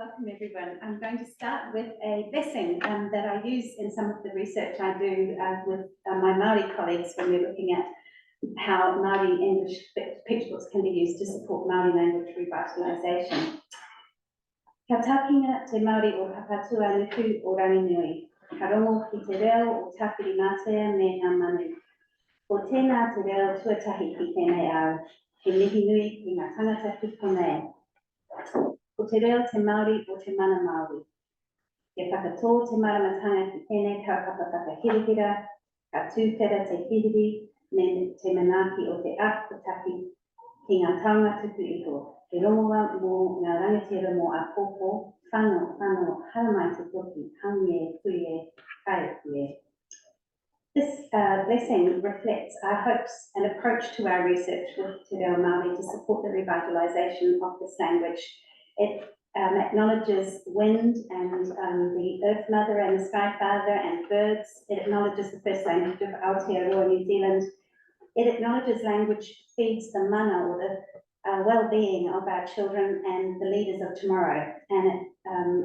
welcome everyone. I'm going to start with a blessing that I use in some of the research I do with my Māori colleagues when we're looking at how Māori English picture books can be used to support Māori language revitalisation. Ka takinga te Māori o Papatua Nuku o Ranginui, ka rongo ki te reo o Tāwhiri Mātea me ngā manu. O tēnā te reo tuatahi ki tēnei au, he mihi nui ki ngā tangata ki konei. Ko te reo te Māori o te mana Māori. Ke whakatō te maramatanga ki tēnei kaupapa whakahirihira, ka tūwhera te hihiri, me te manaaki o te ākutaki ki ngā taonga tuku iho. Ke rongoa mō ngā rangatira mō a pōpō, whano, haramai te toki, hangie, kuie, kai kuie. This blessing reflects our hopes and approach to our research with Te Reo Māori to support the revitalisation of this language. It acknowledges wind and the Earth Mother and the Sky Father and birds. It acknowledges the first language of Aotearoa, New Zealand. It acknowledges language feeds the mana or the well-being of our children and the leaders of tomorrow. And it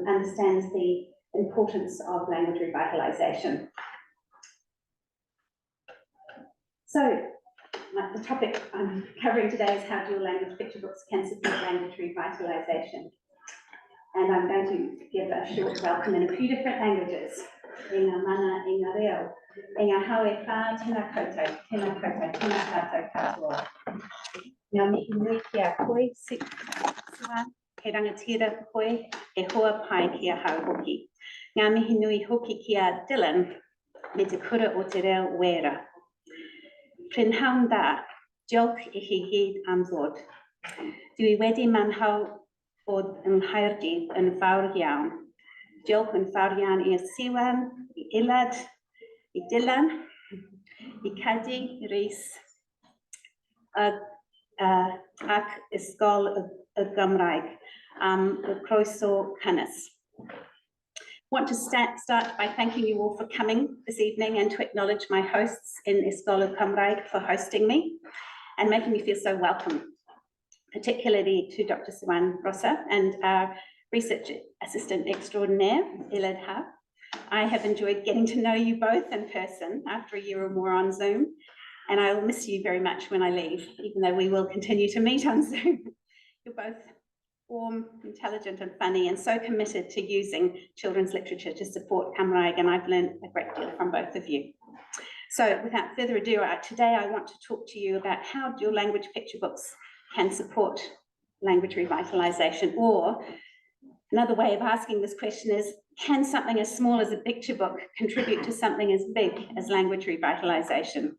understands the importance of language revitalisation. So, the topic I'm covering today is how dual language picture books can support language revitalisation. And I'm going to give a short welcome in a few different languages. E ngā mana, e ngā reo, e ngā haue whā, tēnā koutou, tēnā tātou katoa. Ngā mihi nui ki a koe, siwa, he rangatira koe, e hoa pai ki a hau hoki. Ngā mihi nui hoki ki a Dylan, me te kura o te reo wera. Prynhawn da, diolch I chi hyd am ddod. Dwi wedi manhau bod yng Nghaerdydd yn fawr iawn. Diolch yn fawr iawn I Siwan, I Ilad, I Dylan, I Cadi, I Rhys, ac Ysgol y Gymraeg am y croeso cynnes. I want to start by thanking you all for coming this evening and to acknowledge my hosts in Ysgol y Gymraeg for hosting me and making me feel so welcome, particularly to Dr. Siwan Rossa and our research assistant extraordinaire, Ilad Ha. I have enjoyed getting to know you both in person after a year or more on Zoom, and I will miss you very much when I leave, even though we will continue to meet on Zoom. You're both warm, intelligent and funny and so committed to using children's literature to support Cymraeg, and I've learned a great deal from both of you. So without further ado, today I want to talk to you about how dual language picture books can support language revitalisation, or another way of asking this question is, can something as small as a picture book contribute to something as big as language revitalisation?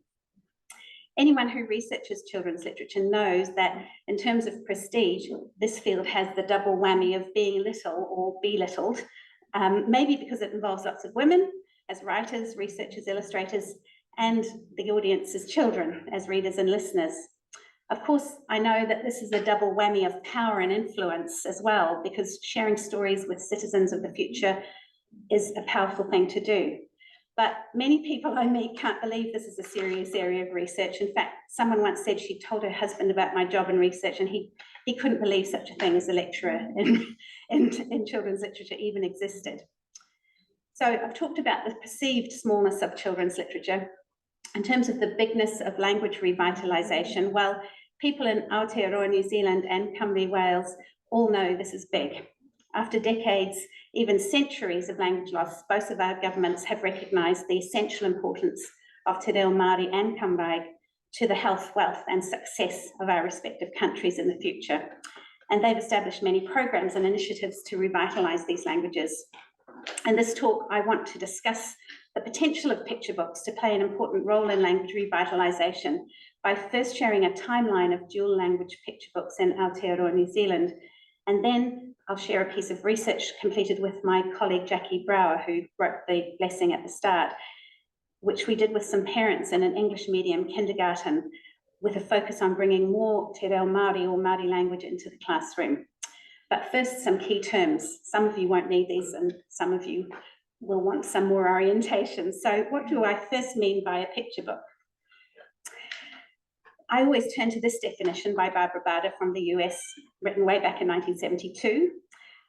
Anyone who researches children's literature knows that in terms of prestige, this field has the double whammy of being little or belittled, maybe because it involves lots of women as writers, researchers, illustrators, and the audience as children, as readers and listeners. Of course, I know that this is a double whammy of power and influence as well, because sharing stories with citizens of the future is a powerful thing to do. But many people I meet can't believe this is a serious area of research. In fact, someone once said she told her husband about my job in research, and he couldn't believe such a thing as a lecturer in children's literature even existed. So I've talked about the perceived smallness of children's literature. In terms of the bigness of language revitalisation, well, people in Aotearoa, New Zealand and Cymru, Wales all know this is big. After decades, even centuries of language loss, both of our governments have recognised the essential importance of Te Reo Māori and Cymraeg to the health, wealth and success of our respective countries in the future. And they've established many programs and initiatives to revitalise these languages. In this talk, I want to discuss the potential of picture books to play an important role in language revitalisation by first sharing a timeline of dual language picture books in Aotearoa, New Zealand, and then I'll share a piece of research completed with my colleague Jackie Brower, who wrote the blessing at the start, which we did with some parents in an English medium kindergarten with a focus on bringing more Te Reo Māori or Māori language into the classroom. But first, some key terms. Some of you won't need these and some of you will want some more orientation. So what do I first mean by a picture book? I always turn to this definition by Barbara Bader from the US, written way back in 1972.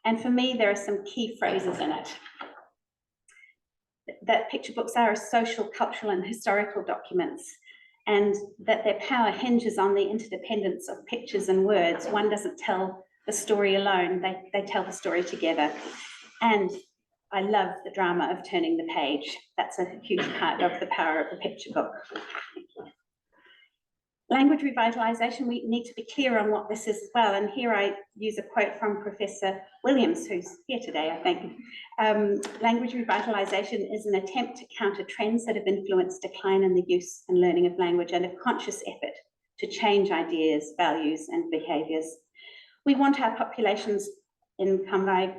And for me, there are some key phrases in it. That picture books are social, cultural, and historical documents, and that their power hinges on the interdependence of pictures and words. One doesn't tell the story alone, they tell the story together. And I love the drama of turning the page. That's a huge part of the power of the picture book. Language revitalisation, we need to be clear on what this is as well. And here I use a quote from Professor Williams, who's here today, I think. Language revitalisation is an attempt to counter trends that have influenced decline in the use and learning of language, and a conscious effort to change ideas, values, and behaviours. We want our populations in Cymru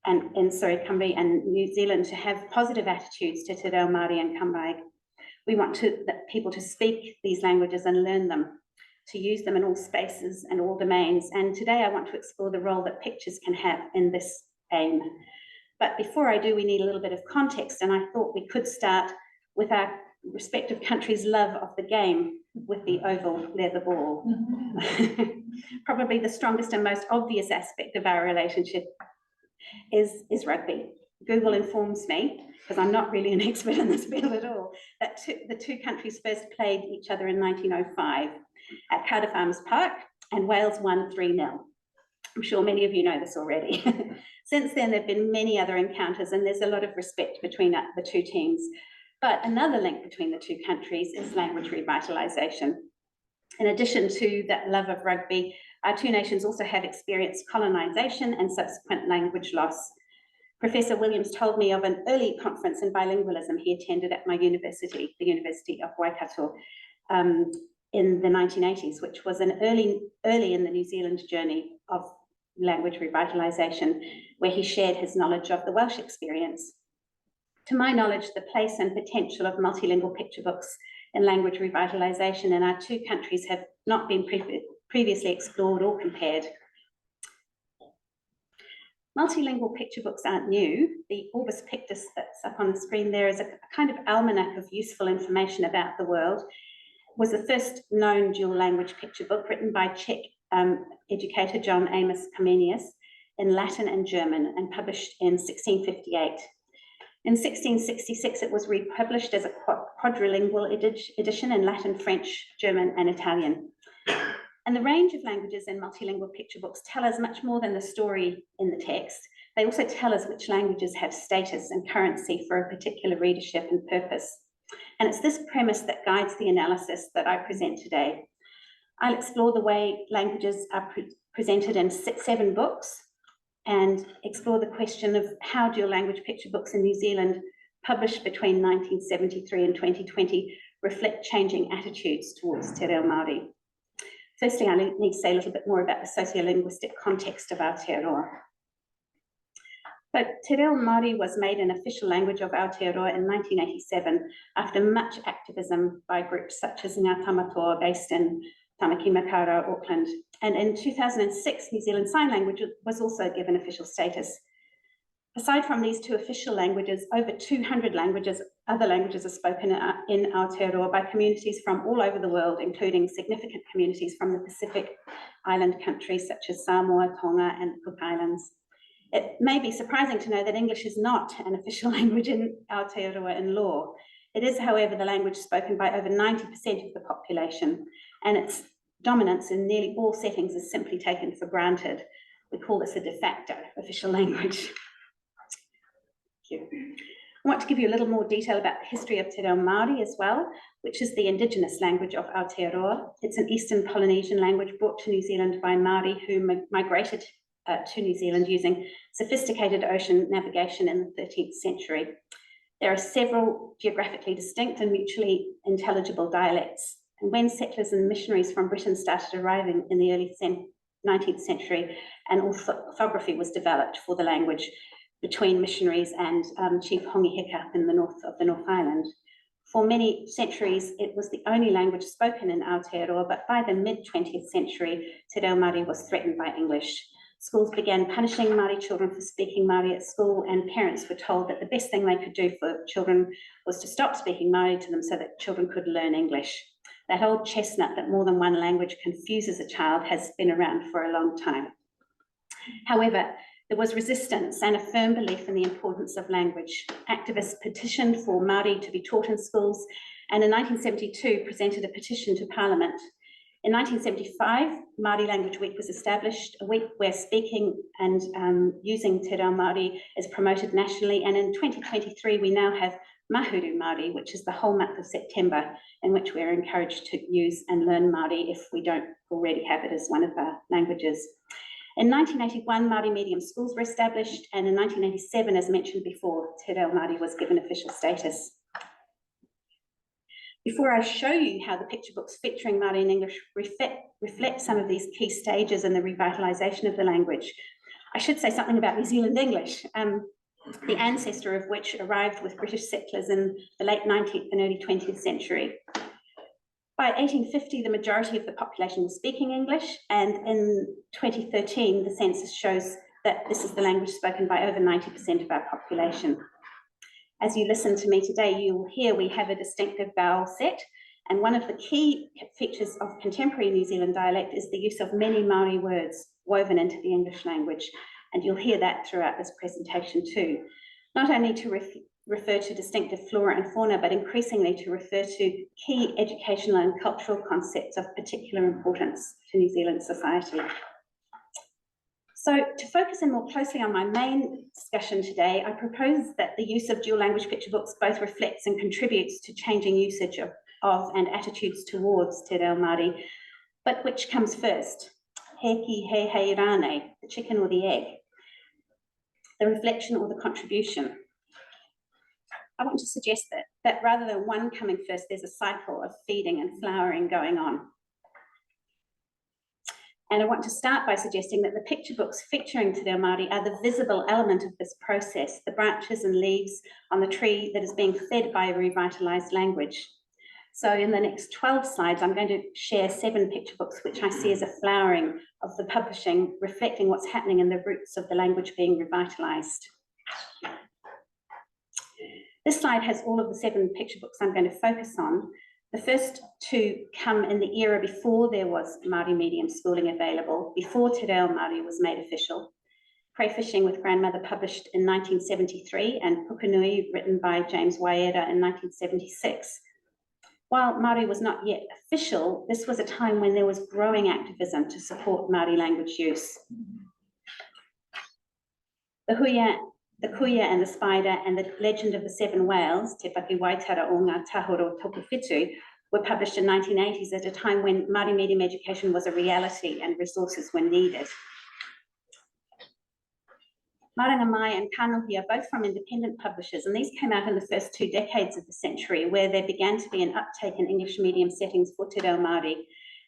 and New Zealand to have positive attitudes to Te Reo Māori and Cymraeg. We want people to speak these languages and learn them, to use them in all spaces and all domains. And today I want to explore the role that pictures can have in this aim. But before I do, we need a little bit of context, and I thought we could start with our respective countries' love of the game with the oval leather ball. Probably the strongest and most obvious aspect of our relationship is rugby. Google informs me, because I'm not really an expert in this field at all, that the two countries first played each other in 1905 at Cardiff Arms Park, and Wales won 3-0. I'm sure many of you know this already. Since then, there have been many other encounters, and there's a lot of respect between the two teams. But another link between the two countries is language revitalisation. In addition to that love of rugby, our two nations also have experienced colonisation and subsequent language loss. Professor Williams told me of an early conference in bilingualism he attended at my university, the University of Waikato, in the 1980s, which was an early in the New Zealand journey of language revitalisation, where he shared his knowledge of the Welsh experience. To my knowledge, the place and potential of multilingual picture books in language revitalisation in our two countries have not been previously explored or compared. Multilingual picture books aren't new. The Orbis Pictus that's up on the screen there is a kind of almanac of useful information about the world. It was the first known dual language picture book written by Czech educator John Amos Comenius in Latin and German, and published in 1658. In 1666, it was republished as a quadrilingual edition in Latin, French, German, and Italian. And the range of languages in multilingual picture books tell us much more than the story in the text. They also tell us which languages have status and currency for a particular readership and purpose. And it's this premise that guides the analysis that I present today. I'll explore the way languages are presented in 7 books, and explore the question of how dual language picture books in New Zealand, published between 1973 and 2020, reflect changing attitudes towards Te Reo Māori. Firstly, I need to say a little bit more about the sociolinguistic context of Aotearoa. But Te Reo Māori was made an official language of Aotearoa in 1987, after much activism by groups such as Ngā Tamatoa, based in Tamaki Makaurau, Auckland. And in 2006, New Zealand Sign Language was also given official status. Aside from these 2 official languages, over 200 other languages are spoken in Aotearoa by communities from all over the world, including significant communities from the Pacific Island countries such as Samoa, Tonga, and the Cook Islands. It may be surprising to know that English is not an official language in Aotearoa in law. It is, however, the language spoken by over 90% of the population, and its dominance in nearly all settings is simply taken for granted. We call this a de facto official language. Thank you. I want to give you a little more detail about the history of Te Reo Māori as well, which is the indigenous language of Aotearoa. It's an Eastern Polynesian language brought to New Zealand by Māori who migrated to New Zealand using sophisticated ocean navigation in the 13th century. There are several geographically distinct and mutually intelligible dialects. And when settlers and missionaries from Britain started arriving in the early 19th century, an orthography was developed for the language between missionaries and Chief Hongihika in the north of the North Island. For many centuries, it was the only language spoken in Aotearoa, but by the mid-20th century, Te Reo Māori was threatened by English. Schools began punishing Māori children for speaking Māori at school, and parents were told that the best thing they could do for children was to stop speaking Māori to them so that children could learn English. That old chestnut that more than one language confuses a child has been around for a long time. However, There was resistance and a firm belief in the importance of language. Activists petitioned for Māori to be taught in schools, and in 1972 presented a petition to Parliament. In 1975, Māori Language Week was established, a week where speaking and using Te Reo Māori is promoted nationally, and in 2023 we now have Mahuru Māori, which is the whole month of September, in which we're encouraged to use and learn Māori if we don't already have it as one of our languages. In 1981, Māori medium schools were established, and in 1987, as mentioned before, Te Reo Māori was given official status. Before I show you how the picture books featuring Māori in English reflect some of these key stages in the revitalisation of the language, I should say something about New Zealand English, the ancestor of which arrived with British settlers in the late 19th and early 20th century. By 1850, the majority of the population was speaking English, and in 2013, the census shows that this is the language spoken by over 90% of our population. As you listen to me today, you will hear we have a distinctive vowel set, and one of the key features of contemporary New Zealand dialect is the use of many Māori words woven into the English language, and you'll hear that throughout this presentation too. Not only to refer to distinctive flora and fauna, but increasingly to refer to key educational and cultural concepts of particular importance to New Zealand society. So to focus in more closely on my main discussion today, I propose that the use of dual language picture books both reflects and contributes to changing usage of and attitudes towards Te Reo Māori, but which comes first? He ki he hei rane, the chicken or the egg? The reflection or the contribution? I want to suggest that rather than one coming first, there's a cycle of feeding and flowering going on. And I want to start by suggesting that the picture books featuring Te Reo Māori are the visible element of this process, the branches and leaves on the tree that is being fed by a revitalised language. So in the next 12 slides, I'm going to share 7 picture books, which I see as a flowering of the publishing, reflecting what's happening in the roots of the language being revitalised. This slide has all of the 7 picture books I'm going to focus on. The first 2 come in the era before there was Māori medium schooling available, before Te Reo Māori was made official. Prifysgol with Grandmother published in 1973 and Pukenui written by James Waiera in 1976. While Māori was not yet official, this was a time when there was growing activism to support Māori language use. The Kuia and the Spider and the Legend of the 7 Whales, Te Paki Waitara o Ngā Tahoro Topowhitu, were published in the 1980s at a time when Māori medium education was a reality and resources were needed. Maranga Mai and Kanohi are both from independent publishers, and these came out in the first 2 decades of the century, where there began to be an uptake in English medium settings for Te Reo Māori,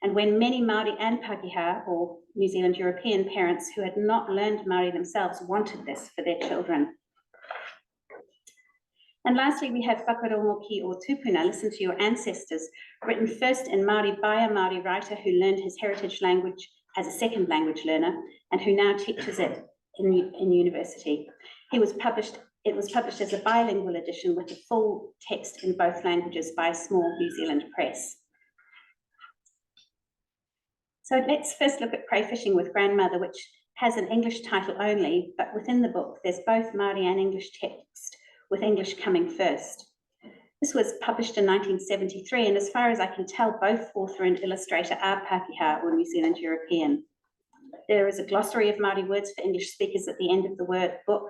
and when many Māori and Pākehā, or New Zealand European parents who had not learned Māori themselves wanted this for their children. And lastly, we have Whakarongoki or Tupuna, Listen to Your Ancestors, written first in Māori by a Māori writer who learned his heritage language as a second language learner, and who now teaches it in university. It was published as a bilingual edition with the full text in both languages by a small New Zealand press. So let's first look at Prifysgol with Grandmother, which has an English title only, but within the book there's both Māori and English text, with English coming first. This was published in 1973, and as far as I can tell, both author and illustrator are Pākehā or New Zealand European. There is a glossary of Māori words for English speakers at the end of the book.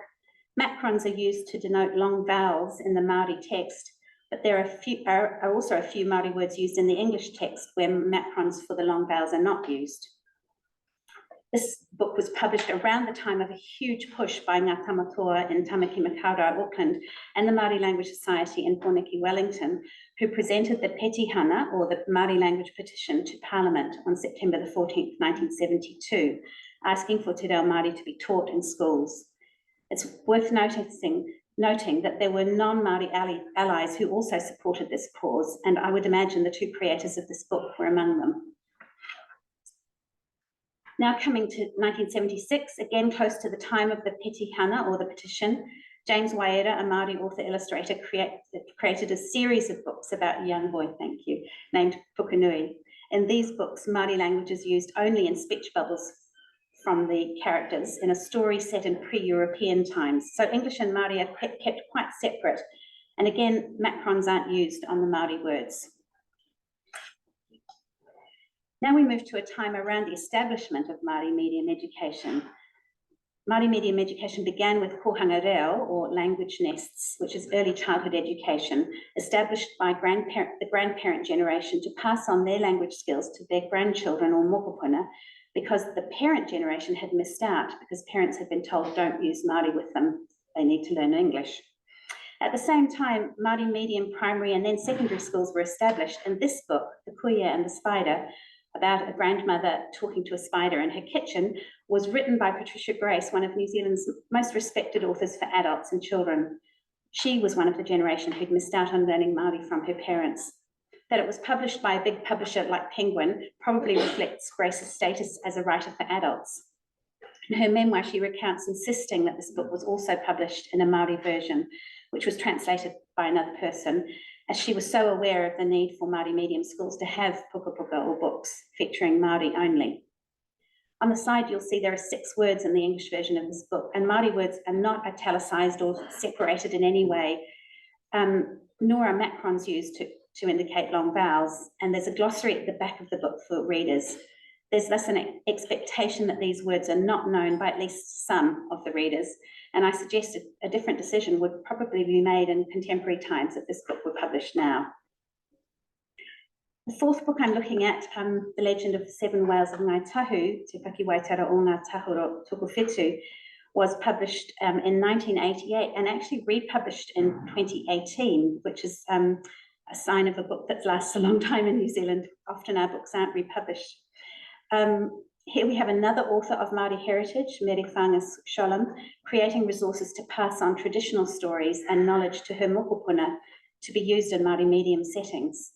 Macrons are used to denote long vowels in the Māori text, but there are also a few Māori words used in the English text where macrons for the long vowels are not used. This book was published around the time of a huge push by Ngā Tamatoa in Tamaki Makaurau, Auckland, and the Māori Language Society in Porniki, Wellington, who presented the Petihana, or the Māori Language Petition, to Parliament on September the 14th, 1972, asking for Te Reo Māori to be taught in schools. It's worth noting that there were non-Māori allies who also supported this cause, and I would imagine the 2 creators of this book were among them. Now coming to 1976, again close to the time of the Petihana or the petition, James Waiera, a Māori author-illustrator, created a series of books about young boy, named Pukenui. In these books, Māori language is used only in speech bubbles from the characters in a story set in pre-European times. So English and Māori are kept quite separate. And again, macrons aren't used on the Māori words. Now we move to a time around the establishment of Māori medium education. Māori medium education began with kohanga reo, or language nests, which is early childhood education, established by the grandparent generation to pass on their language skills to their grandchildren or mokopuna, because the parent generation had missed out because parents had been told don't use Māori with them, they need to learn English. At the same time, Māori medium primary and then secondary schools were established, and this book, The Kuia and the Spider, about a grandmother talking to a spider in her kitchen, was written by Patricia Grace, one of New Zealand's most respected authors for adults and children. She was one of the generation who'd missed out on learning Māori from her parents. That it was published by a big publisher like Penguin probably reflects Grace's status as a writer for adults. In her memoir, she recounts insisting that this book was also published in a Māori version, which was translated by another person, as she was so aware of the need for Māori medium schools to have puka or books featuring Māori only. On the side, you'll see there are 6 words in the English version of this book, and Māori words are not italicized or separated in any way, nor are macrons used to indicate long vowels, and there's a glossary at the back of the book for readers. There's thus an expectation that these words are not known by at least some of the readers, and I suggested a different decision would probably be made in contemporary times if this book were published now. The 4th book I'm looking at, The Legend of the 7 Whales of Ngāi Tahu, Te Whaki Waitara o Ngā Tahoro Tukuwhetu, was published in 1988 and actually republished in 2018, which is a sign of a book that lasts a long time in New Zealand. Often our books aren't republished. Here we have another author of Māori heritage, Mere Whangas Sholem, creating resources to pass on traditional stories and knowledge to her mokopuna to be used in Māori medium settings,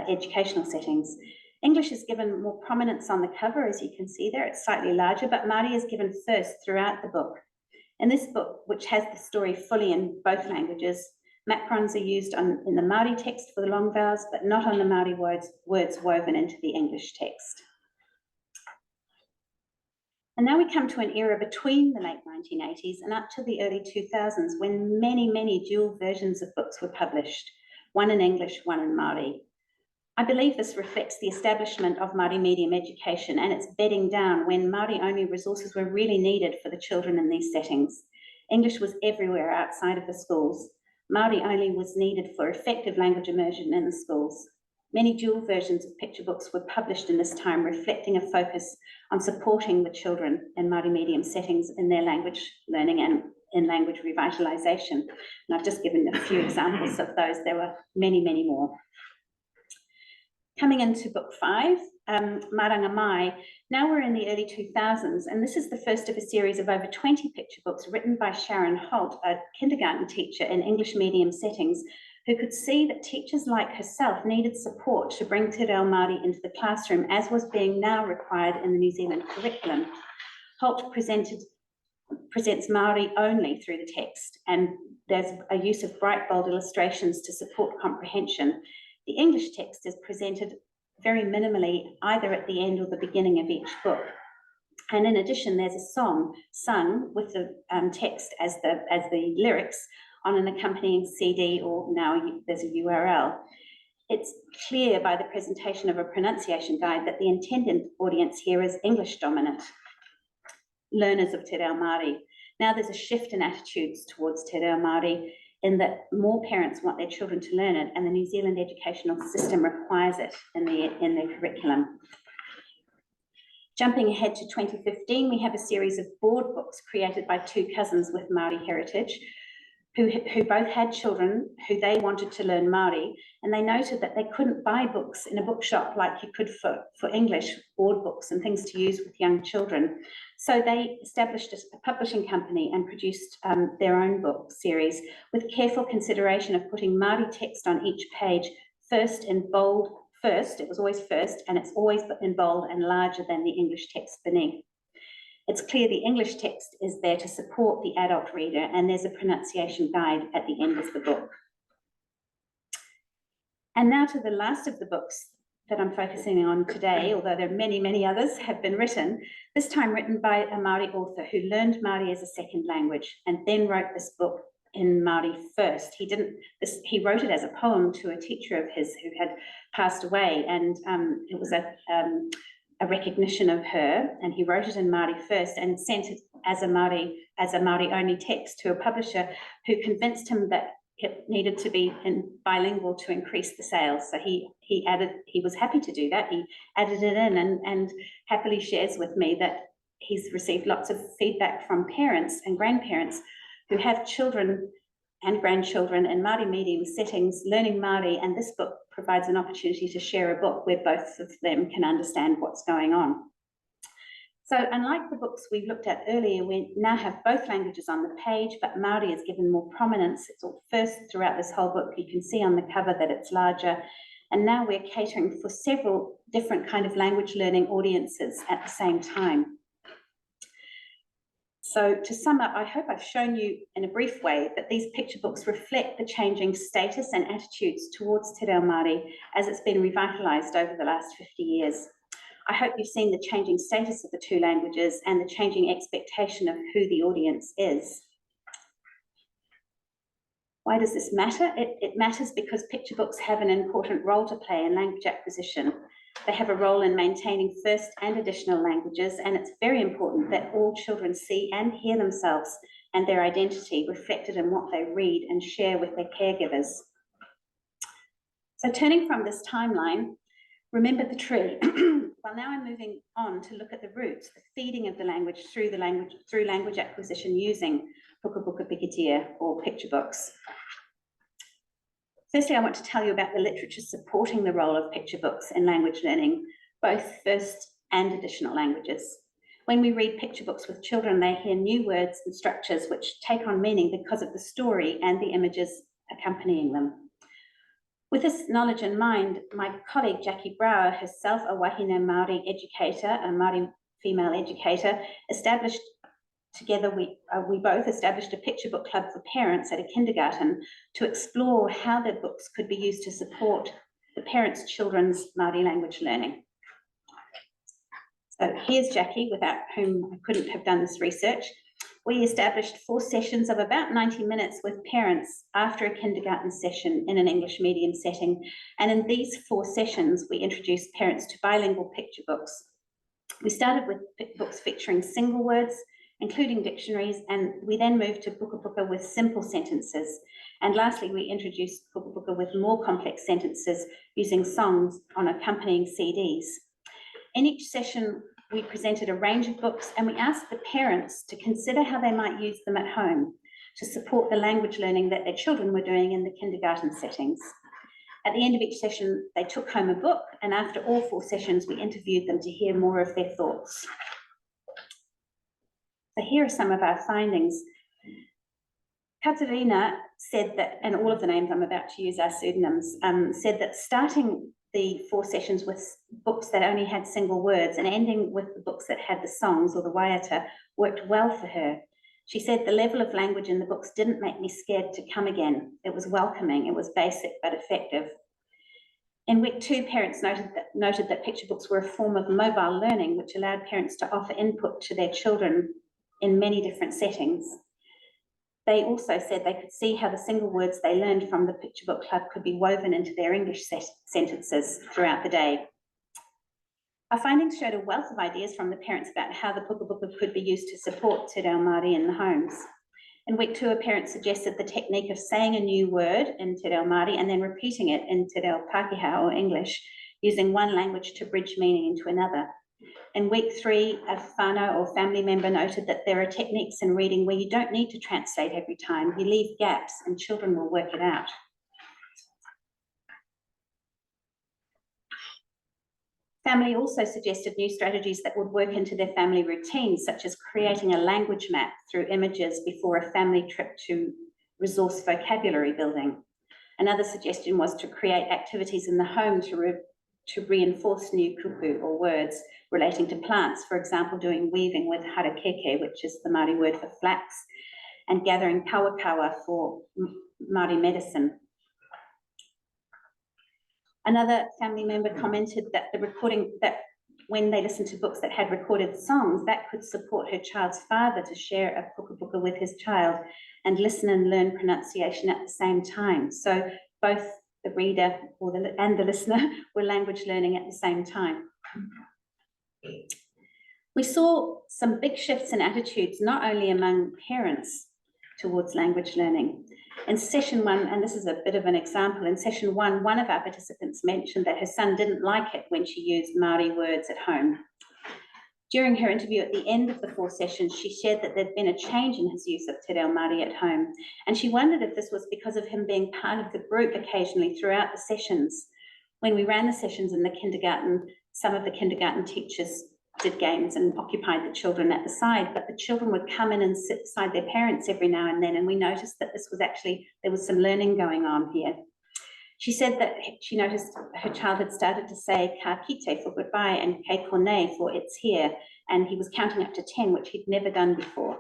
educational settings. English is given more prominence on the cover, as you can see there. It's slightly larger, but Māori is given first throughout the book. In this book, which has the story fully in both languages, macrons are used in the Māori text for the long vowels, but not on the Māori words woven into the English text. And now we come to an era between the late 1980s and up to the early 2000s, when many, many dual versions of books were published, one in English, one in Māori. I believe this reflects the establishment of Māori medium education and its bedding down when Māori-only resources were really needed for the children in these settings. English was everywhere outside of the schools. Māori only was needed for effective language immersion in the schools. Many dual versions of picture books were published in this time, reflecting a focus on supporting the children in Māori medium settings in their language learning and in language revitalisation. And I've just given a few examples of those. There were many, many more. Coming into book 5, Maranga Mai. Now we're in the early 2000s, and this is the first of a series of over 20 picture books written by Sharon Holt, a kindergarten teacher in English medium settings, who could see that teachers like herself needed support to bring Te Reo Māori into the classroom, as was being now required in the New Zealand curriculum. Holt presents Māori only through the text, and there's a use of bright, bold illustrations to support comprehension. The English text is presented very minimally, either at the end or the beginning of each book. And in addition, there's a song sung with the text as the lyrics on an accompanying CD, or now there's a URL. It's clear by the presentation of a pronunciation guide that the intended audience here is English dominant, learners of Te Reo Māori. Now there's a shift in attitudes towards Te Reo Māori, in that more parents want their children to learn it, and the New Zealand educational system requires it in their curriculum. Jumping ahead to 2015, we have a series of board books created by 2 cousins with Māori heritage, who both had children who they wanted to learn Māori, and they noted that they couldn't buy books in a bookshop like you could for English, board books and things to use with young children. So they established a publishing company and produced their own book series with careful consideration of putting Māori text on each page, first in bold, it was always first, and it's always in bold and larger than the English text beneath. It's clear the English text is there to support the adult reader, and there's a pronunciation guide at the end of the book. And now to the last of the books that I'm focusing on today, although there are many, many others, have been written, this time written by a Māori author who learned Māori as a second language and then wrote this book in Māori first. He wrote it as a poem to a teacher of his who had passed away, and it was a recognition of her, and he wrote it in Māori first and sent it as a Māori only text to a publisher who convinced him that it needed to be bilingual to increase the sales. So he was happy to do that. He added it in and happily shares with me that he's received lots of feedback from parents and grandparents who have children and grandchildren in Māori medium settings learning Māori, and this book provides an opportunity to share a book where both of them can understand what's going on. So unlike the books we looked at earlier, we now have both languages on the page, but Māori is given more prominence. It's all first throughout this whole book. You can see on the cover that it's larger. And now we're catering for several different kind of language learning audiences at the same time. So to sum up, I hope I've shown you in a brief way that these picture books reflect the changing status and attitudes towards Te Reo Māori as it's been revitalised over the last 50 years. I hope you've seen the changing status of the two languages and the changing expectation of who the audience is. Why does this matter? It matters because picture books have an important role to play in language acquisition. They have a role in maintaining first and additional languages, and it's very important that all children see and hear themselves and their identity reflected in what they read and share with their caregivers. So turning from this timeline, remember the tree. Well, now I'm moving on to look at the roots, the feeding of the language through language acquisition using puka pikitia or picture books. Firstly, I want to tell you about the literature supporting the role of picture books in language learning, both first and additional languages. When we read picture books with children, they hear new words and structures which take on meaning because of the story and the images accompanying them. With this knowledge in mind, my colleague Jackie Brower, herself a Wahine Māori educator, a Māori female educator, we both established a picture book club for parents at a kindergarten to explore how their books could be used to support the parents' children's Māori language learning. So here's Jackie, without whom I couldn't have done this research. We established 4 sessions of about 90 minutes with parents after a kindergarten session in an English medium setting. And in these 4 sessions, we introduced parents to bilingual picture books. We started with books featuring single words, including dictionaries, and we then moved to puka with simple sentences. And lastly, we introduced puka with more complex sentences using songs on accompanying CDs. In each session, we presented a range of books and we asked the parents to consider how they might use them at home to support the language learning that their children were doing in the kindergarten settings. At the end of each session, they took home a book, and after all 4 sessions, we interviewed them to hear more of their thoughts. So here are some of our findings. Katerina said that, and all of the names I'm about to use are pseudonyms, said that starting the 4 sessions with books that only had single words and ending with the books that had the songs or the waiata worked well for her. She said the level of language in the books didn't make me scared to come again. It was welcoming, it was basic but effective. In week 2, parents noted that picture books were a form of mobile learning which allowed parents to offer input to their children in many different settings. They also said they could see how the single words they learned from the picture book club could be woven into their English sentences throughout the day. Our findings showed a wealth of ideas from the parents about how the puka could be used to support Te Reo Māori in the homes. In week 2, a parent suggested the technique of saying a new word in Te Reo Māori and then repeating it in Te Reo Pākehā or English, using one language to bridge meaning into another. In week 3, a whānau or family member noted that there are techniques in reading where you don't need to translate every time. You leave gaps and children will work it out. Family also suggested new strategies that would work into their family routines, such as creating a language map through images before a family trip to resource vocabulary building. Another suggestion was to create activities in the home to reinforce new kupu or words relating to plants, for example, doing weaving with harakeke, which is the Māori word for flax, and gathering kawakawa for Māori medicine. Another family member commented that when they listened to books that had recorded songs, that could support her child's father to share a puka with his child and listen and learn pronunciation at the same time. So both the reader and the listener were language learning at the same time. We saw some big shifts in attitudes, not only among parents towards language learning. In session 1, and this is a bit of an example, in session 1, one of our participants mentioned that her son didn't like it when she used Māori words at home. During her interview at the end of the 4 sessions, she shared that there'd been a change in his use of te reo Māori at home, and she wondered if this was because of him being part of the group occasionally throughout the sessions. When we ran the sessions in the kindergarten, some of the kindergarten teachers did games and occupied the children at the side, but the children would come in and sit beside their parents every now and then, and we noticed that this was actually, there was some learning going on here. She said that she noticed her child had started to say ka kite for goodbye and kei konei for it's here, and he was counting up to 10, which he'd never done before.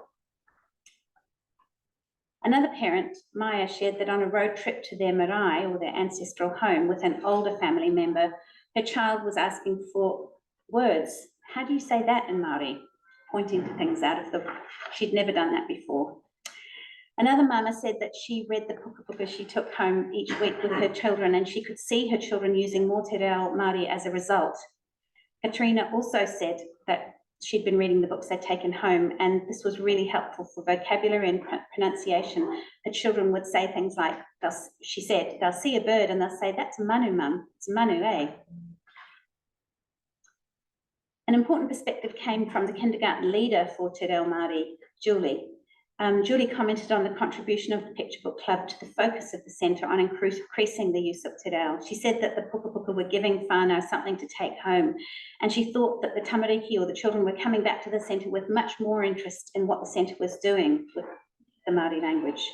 Another parent, Maya, shared that on a road trip to their marae, or their ancestral home, with an older family member, her child was asking for words. How do you say that in Māori? Pointing to things out of the book. She'd never done that before. Another mama said that she read the puka she took home each week with her children, and she could see her children using more te reo Māori as a result. Katrina also said that she'd been reading the books they'd taken home, and this was really helpful for vocabulary and pronunciation. The children would say things like, she said, they'll see a bird and they'll say, that's manu, mum, it's manu, eh? An important perspective came from the kindergarten leader for te reo Māori, Julie. Julie commented on the contribution of the Picture Book Club to the focus of the centre on increasing the use of te reo. She said that the puka were giving whānau something to take home, and she thought that the tamariki, or the children, were coming back to the centre with much more interest in what the centre was doing with the Māori language.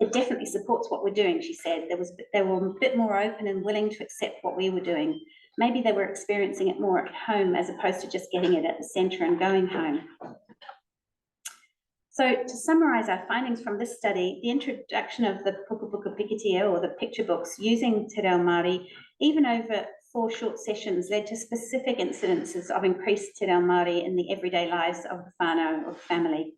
It definitely supports what we're doing, she said. They were a bit more open and willing to accept what we were doing. Maybe they were experiencing it more at home as opposed to just getting it at the centre and going home. So to summarise our findings from this study, the introduction of the puka pikitia, or the picture books, using te reo Māori, even over 4 short sessions, led to specific incidences of increased te reo Māori in the everyday lives of the whānau or family.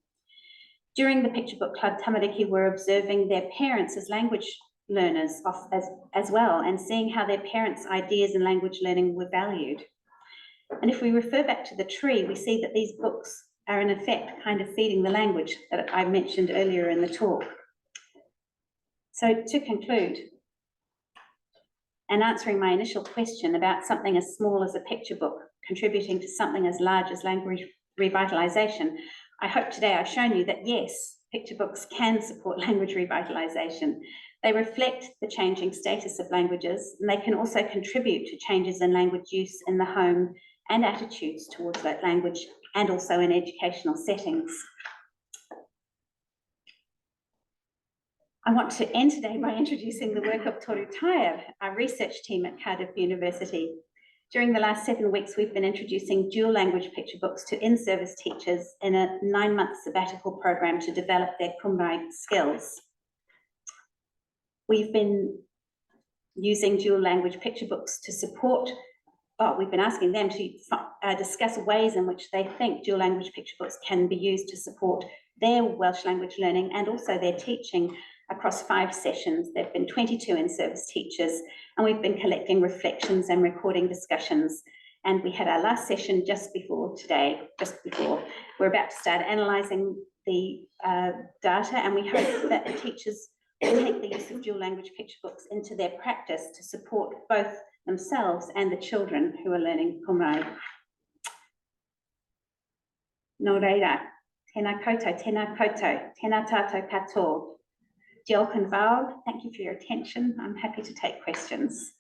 During the Picture Book Club, tamariki were observing their parents as language learners as well, and seeing how their parents' ideas in language learning were valued. And if we refer back to the tree, we see that these books are in effect kind of feeding the language that I mentioned earlier in the talk. So to conclude, and answering my initial question about something as small as a picture book contributing to something as large as language revitalisation, I hope today I've shown you that yes, picture books can support language revitalisation. They reflect the changing status of languages, and they can also contribute to changes in language use in the home and attitudes towards that language, and also in educational settings. I want to end today by introducing the work of Toru Tair, our research team at Cardiff University. During the last 7 weeks, we've been introducing dual language picture books to in-service teachers in a 9-month sabbatical program to develop their kumrai skills. We've been using dual language picture books to support, we've been asking them to discuss ways in which they think dual language picture books can be used to support their Welsh language learning and also their teaching across 5 sessions. There have been 22 in-service teachers, and we've been collecting reflections and recording discussions. And we had our last session just before today, We're about to start analysing the data, and we hope that the teachers will take the use of dual language picture books into their practice to support both themselves and the children who are learning kumrai. Nō reira, tēnā koutou, tēnā koutou, tēnā tātou katoa. Diolch yn fawr. Thank you for your attention. I'm happy to take questions.